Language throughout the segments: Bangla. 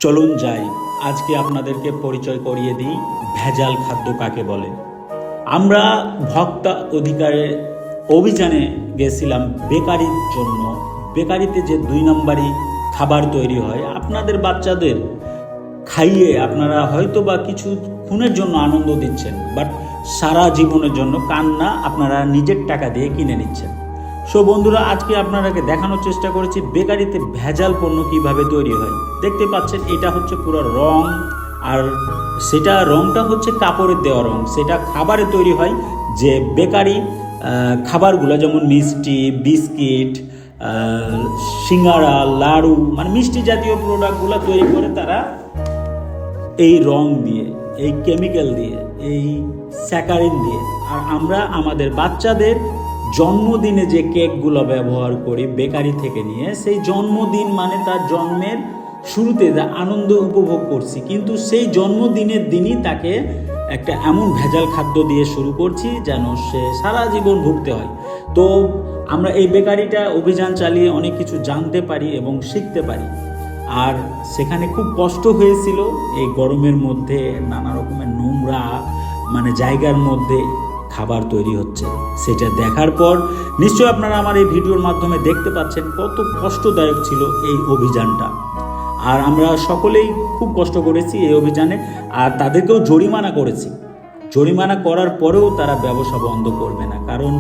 চলুন যাই, আজকে আপনাদেরকে পরিচয় করিয়ে দিই ভেজাল খাদ্য কাকে বলে। আমরা ভোক্তা অধিকারের অভিযানে গেছিলাম বেকারির জন্য। বেকারিতে যে 2 নম্বরই খাবার তৈরি হয়, আপনাদের বাচ্চাদের খাইয়ে আপনারা হয়তো বা কিছু খুনের জন্য আনন্দ দিচ্ছেন, বাট সারা জীবনের জন্য কান্না আপনারা নিজের টাকা দিয়ে কিনে নিচ্ছেন। সো বন্ধুরা, আজকে আপনারাকে দেখানোর চেষ্টা করেছি বেকারিতে ভেজাল পণ্য কীভাবে তৈরি হয়। দেখতে পাচ্ছেন এটা হচ্ছে পুরো রং, আর সেটা রংটা হচ্ছে কাপড়ের দেওয়া রং, সেটা খাবারে তৈরি হয়। যে বেকারি খাবারগুলো যেমন মিষ্টি, বিস্কিট, সিঙ্গারা, লাড়ু, মানে মিষ্টি জাতীয় প্রোডাক্টগুলো তৈরি করে তারা এই রং দিয়ে, এই কেমিক্যাল দিয়ে, এই স্যাকারিন দিয়ে। আর আমরা আমাদের বাচ্চাদের জন্মদিনে যে কেকগুলো ব্যবহার করি বেকারি থেকে নিয়ে, সেই জন্মদিন মানে তার জন্মের শুরুতে যা আনন্দ উপভোগ করছি, কিন্তু সেই জন্মদিনের দিনই তাকে একটা এমন ভেজাল খাদ্য দিয়ে শুরু করছি যেন সে সারা জীবন ভুগতে হয়। তো আমরা এই বেকারিটা অভিযান চালিয়ে অনেক কিছু জানতে পারি এবং শিখতে পারি। আর সেখানে খুব কষ্ট হয়েছিল, এই গরমের মধ্যে নানা রকমের নোংরা মানে জায়গার মধ্যে খাবার তৈরি হচ্ছে, সেটা দেখার পর নিশ্চয়ই আপনারা আমার এই ভিডিওর মাধ্যমে দেখতে পাচ্ছেন কত কষ্টদায়ক ছিল এই অভিযানটা। আর আমরা সকলেই খুব কষ্ট করেছি এই অভিযানে, আর তাদেরকেও জরিমানা করেছি। জরিমানা করার পরেও তারা ব্যবসা বন্ধ করবে না, কারণ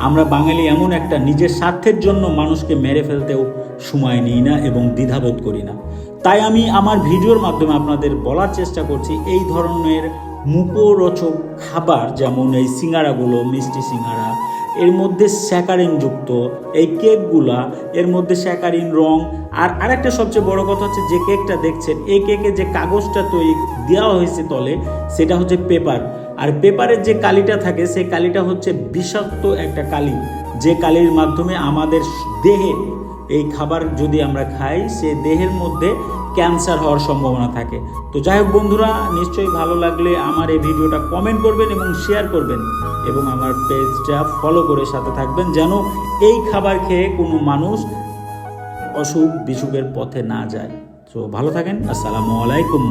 আমরা বাঙালি এমন একটা নিজের স্বার্থের জন্য মানুষকে মেরে ফেলতেও সময় নিই না এবং দ্বিধাবোধ করি না। তাই আমি আমার ভিডিওর মাধ্যমে আপনাদের বলার চেষ্টা করছি, এই ধরনের মুখরোচক খাবার যেমন এই সিঙ্গারাগুলো, মিষ্টি সিঙ্গারা, এর মধ্যে স্যাকারিন যুক্ত এই কেকগুলা, এর মধ্যে স্যাকারিন, রং। আর আরেকটা সবচেয়ে বড় কথা হচ্ছে, যে কেকটা দেখছেন এই কেকে যে কাগজটা তৈরি দেওয়া হয়েছে তলে, সেটা হচ্ছে পেপার। আর পেপারের যে কালিটা থাকে সেই কালিটা হচ্ছে বিষাক্ত একটা কালি, যে কালির মাধ্যমে আমাদের দেহে এই খাবার যদি আমরা খাই, সে দেহের মধ্যে ক্যান্সার হওয়ার সম্ভাবনা থাকে। তো যাই হোক বন্ধুরা, নিশ্চয়ই ভালো লাগলে আমার এই ভিডিওটা কমেন্ট করবেন এবং শেয়ার করবেন, এবং আমার পেজটা ফলো করে সাথে থাকবেন, যেন এই খাবার খেয়ে কোনো মানুষ অসুখ বিসুখের পথে না যায়। তো ভালো থাকেন, আসসালামু আলাইকুম।